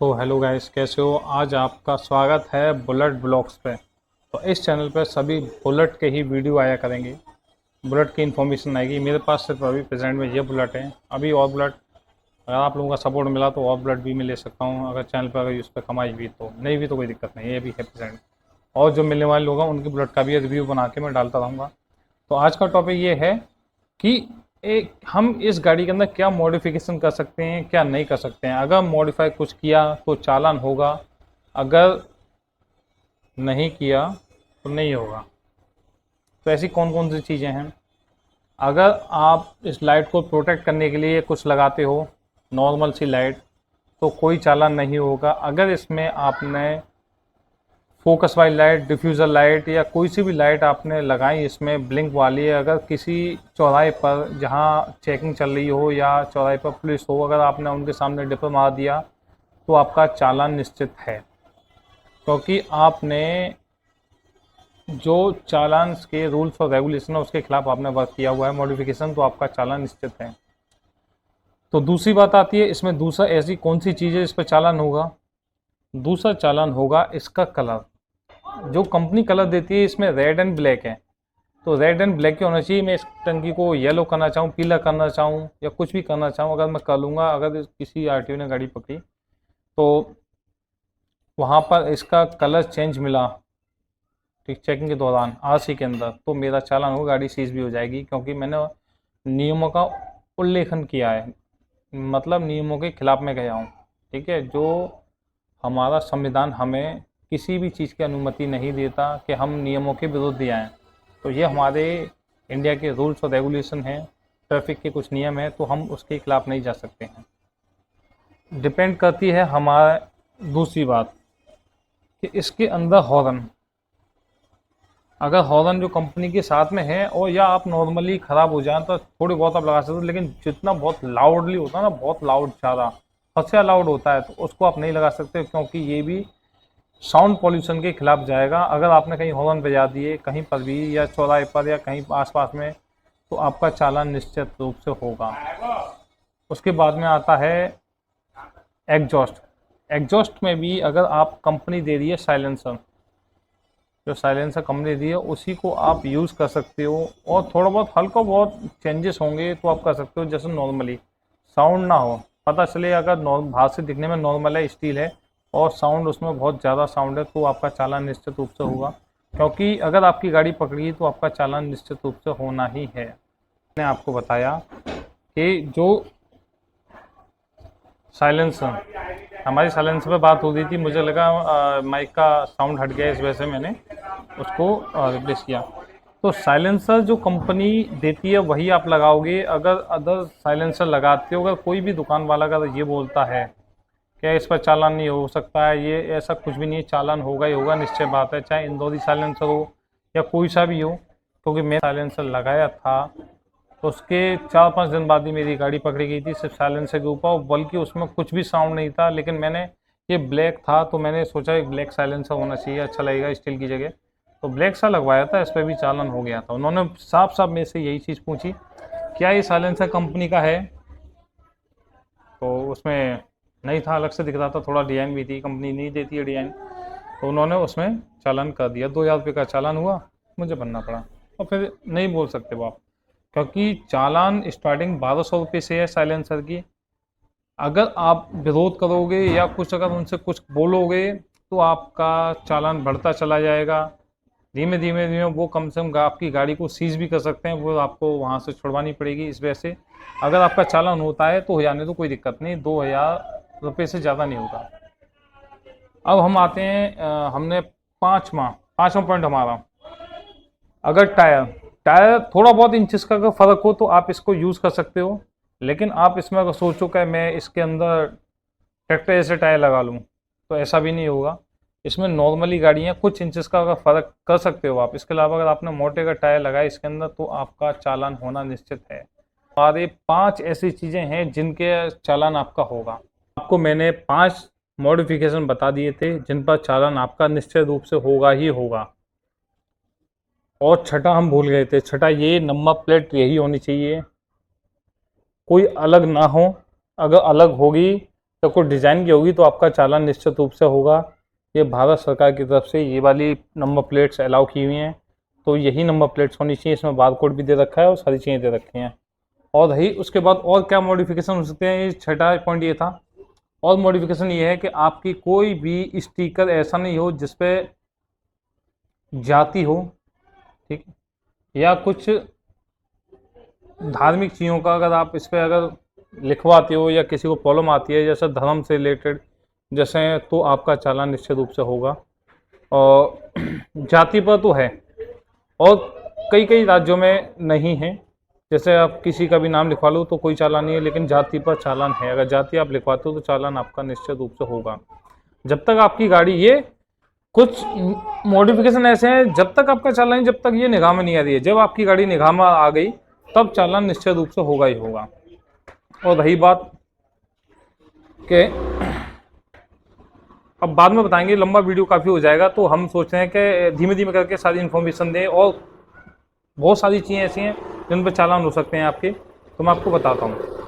तो hello guys, कैसे हो? आज आपका स्वागत है बुलेट ब्लॉग्स पे। तो इस चैनल पे सभी बुलेट के ही वीडियो आया करेंगे, बुलेट की इन्फॉर्मेशन आएगी। मेरे पास सिर्फ अभी प्रेजेंट में ये बुलेट है। अभी और बुलेट अगर आप लोगों का सपोर्ट मिला तो और बुलेट भी मैं ले सकता हूँ, अगर चैनल पर अगर उस पर कमाई भी तो नहीं भी तो कोई दिक्कत नहीं, ये भी है प्रेजेंट। और जो मिलने वाले लोग हैं उनकी बुलेट का भी रिव्यू बना के मैं डालता रहूँगा। तो आज का टॉपिक ये है कि एक हम इस गाड़ी के अंदर क्या मॉडिफिकेशन कर सकते हैं, क्या नहीं कर सकते हैं। अगर मॉडिफाई कुछ किया तो चालान होगा, अगर नहीं किया तो नहीं होगा। तो ऐसी कौन कौन सी चीज़ें हैं? अगर आप इस लाइट को प्रोटेक्ट करने के लिए कुछ लगाते हो, नॉर्मल सी लाइट, तो कोई चालान नहीं होगा। अगर इसमें आपने फोकस वाली लाइट, डिफ्यूज़र लाइट या कोई सी भी लाइट आपने लगाई इसमें ब्लिंक वाली, अगर किसी चौराहे पर जहां चेकिंग चल रही हो या चौराहे पर पुलिस हो, अगर आपने उनके सामने डिपर मार दिया तो आपका चालान निश्चित है। क्योंकि आपने जो चालान के रूल्स और रेगुलेशन है उसके खिलाफ आपने वर्क किया हुआ है मॉडिफिकेशन, तो आपका चालान निश्चित है। तो दूसरी बात आती है इसमें, दूसरा ऐसी कौन सी चीज़ है इस पर चालान होगा? दूसरा चालान होगा इसका कलर। जो कंपनी कलर देती है इसमें रेड एंड ब्लैक है, तो रेड एंड ब्लैक ही होना चाहिए। मैं इस टंकी को येलो करना चाहूँ, पीला करना चाहूँ या कुछ भी करना चाहूँ, अगर मैं कर लूँगा। अगर किसी आरटीओ ने गाड़ी पकड़ी तो वहाँ पर इसका कलर चेंज मिला, ठीक, चेकिंग के दौरान आरसी के अंदर, तो मेरा चालान हो, गाड़ी सीज भी हो जाएगी। क्योंकि मैंने नियमों का उल्लेखन किया है, मतलब नियमों के खिलाफ में गया हूँ। ठीक है, जो हमारा संविधान हमें किसी भी चीज़ की अनुमति नहीं देता कि हम नियमों के विरुद्ध जाएं। तो ये हमारे इंडिया के रूल्स और रेगुलेशन हैं, ट्रैफिक के कुछ नियम हैं, तो हम उसके खिलाफ नहीं जा सकते हैं। डिपेंड करती है हमारा दूसरी बात कि इसके अंदर हॉर्न, अगर हॉर्न जो कंपनी के साथ में है और या आप नॉर्मली ख़राब हो जाए तो थोड़ी बहुत आप लगा सकते हो, लेकिन जितना बहुत लाउडली होता है ना, बहुत लाउड, ज़्यादा सबसे लाउड होता है, तो उसको आप नहीं लगा सकते। क्योंकि ये भी साउंड पॉल्यूशन के खिलाफ जाएगा। अगर आपने कहीं हॉर्न बजा दिए कहीं पर भी या चौराहे पर या कहीं आसपास में, तो आपका चालान निश्चित रूप से होगा। उसके बाद में आता है एग्जॉस्ट। एग्जॉस्ट में भी अगर आप कंपनी दे रही है साइलेंसर, जो साइलेंसर कंपनी दी है उसी को आप यूज़ कर सकते हो। और थोड़ा बहुत हल्का बहुत चेंजेस होंगे तो आप कर सकते हो, जैसे नॉर्मली साउंड ना हो, पता चले अगर बाहर से दिखने में नॉर्मल है, स्टील है, और साउंड उसमें बहुत ज़्यादा साउंड है, तो आपका चालान निश्चित रूप से होगा। क्योंकि अगर आपकी गाड़ी पकड़ी तो आपका चालान निश्चित रूप से होना ही है। मैंने आपको बताया कि जो साइलेंसर, हमारी साइलेंसर पे बात हो रही थी, मुझे लगा माइक का साउंड हट गया, इस वजह से मैंने उसको रिप्लेस किया। तो साइलेंसर जो कंपनी देती है वही आप लगाओगे। अगर अदर साइलेंसर लगाते हो, अगर कोई भी दुकान वाला अगर ये बोलता है क्या इस पर चालान नहीं हो सकता है, ये ऐसा कुछ भी नहीं है, चालान होगा ही होगा, निश्चय बात है। चाहे इंदौरी साइलेंसर हो या कोई सा भी हो। क्योंकि मैं साइलेंसर लगाया था तो उसके 4-5 दिन बाद ही मेरी गाड़ी पकड़ी गई थी, सिर्फ साइलेंसर के ऊपर, बल्कि उसमें कुछ भी साउंड नहीं था। लेकिन मैंने, ये ब्लैक था तो मैंने सोचा एक ब्लैक साइलेंसर होना चाहिए, अच्छा लगेगा स्टील की जगह, तो ब्लैक सा लगवाया था। इस पर भी चालान हो गया था। उन्होंने साफ साफ मेरे से यही चीज़ पूछी, क्या ये साइलेंसर कंपनी का है? तो उसमें नहीं था, अलग से दिख रहा था, थोड़ा डिज़ाइन भी थी, कंपनी नहीं देती है डिज़ाइन। तो उन्होंने उसमें चालान कर दिया, 2,000 रुपये का चालान हुआ, मुझे भरना पड़ा। और फिर नहीं बोल सकते वो आप, क्योंकि चालान स्टार्टिंग 1,200 रुपये से है साइलेंसर की। अगर आप विरोध करोगे या कुछ अगर उनसे कुछ बोलोगे तो आपका चालान बढ़ता चला जाएगा। धीमे धीमे धीमे वो कम से कम आपकी गाड़ी को सीज भी कर सकते हैं, वो आपको वहाँ से छुड़वानी पड़ेगी। इस वजह से अगर आपका चालान होता है तो हो जाने तो कोई दिक्कत नहीं, 2,000 रुपये से ज़्यादा नहीं होगा। अब हम आते हैं हमने पाँचवा पॉइंट हमारा, अगर टायर टायर थोड़ा बहुत इंचेस का अगर फ़र्क हो तो आप इसको यूज़ कर सकते हो। लेकिन आप इसमें अगर सोचो कि मैं इसके अंदर ट्रैक्टर जैसे टायर लगा लूँ, तो ऐसा भी नहीं होगा। इसमें नॉर्मली गाड़ियाँ कुछ इंचेस का अगर फ़र्क कर सकते हो आप। इसके अलावा अगर आपने मोटे का टायर लगाया इसके अंदर तो आपका चालान होना निश्चित है। और ये 5 ऐसी चीज़ें हैं जिनके चालान आपका होगा। आपको मैंने 5 मॉडिफिकेशन बता दिए थे जिन पर चालान आपका निश्चित रूप से होगा ही होगा। और छठा हम भूल गए थे, छठा ये, नंबर प्लेट यही होनी चाहिए, कोई अलग ना हो। अगर अलग होगी तो कोई डिज़ाइन की होगी तो आपका चालान निश्चित रूप से होगा। ये भारत सरकार की तरफ से ये वाली नंबर प्लेट्स अलाउ की हुई हैं, तो यही नंबर प्लेट्स होनी चाहिए। इसमें बार कोड भी दे रखा है और सारी चीज़ें दे रखी हैं। और रही उसके बाद और क्या मॉडिफिकेशन हो सकते हैं, ये छठा पॉइंट ये था। और मॉडिफिकेशन ये है कि आपकी कोई भी स्टिकर ऐसा नहीं हो जिसपे जाति हो, ठीक, या कुछ धार्मिक चीज़ों का अगर आप इस पर अगर लिखवाते हो या किसी को प्रॉब्लम आती है जैसे धर्म से रिलेटेड जैसे, तो आपका चालान निश्चित रूप से होगा। और जाति पर तो है और कई कई राज्यों में नहीं है, जैसे आप किसी का भी नाम लिखवा लो तो कोई चालान नहीं है, लेकिन जाति पर चालान है। अगर जाति आप लिखवाते हो तो चालान आपका निश्चित रूप से होगा। जब तक आपकी गाड़ी, ये कुछ मॉडिफिकेशन ऐसे हैं, जब तक आपका चालान, जब तक ये निगाह में नहीं आ रही है, जब आपकी गाड़ी निगाह में आ गई तब चालान निश्चित रूप से होगा ही होगा। और रही बात कि अब बाद में बताएंगे, लंबा वीडियो काफ़ी हो जाएगा, तो हम सोच रहे हैं कि धीमे धीमे करके सारी इन्फॉर्मेशन दें। और बहुत सारी चीज़ें ऐसी हैं जिन पर चालान हो सकते हैं आपके, तो मैं आपको बताता हूँ।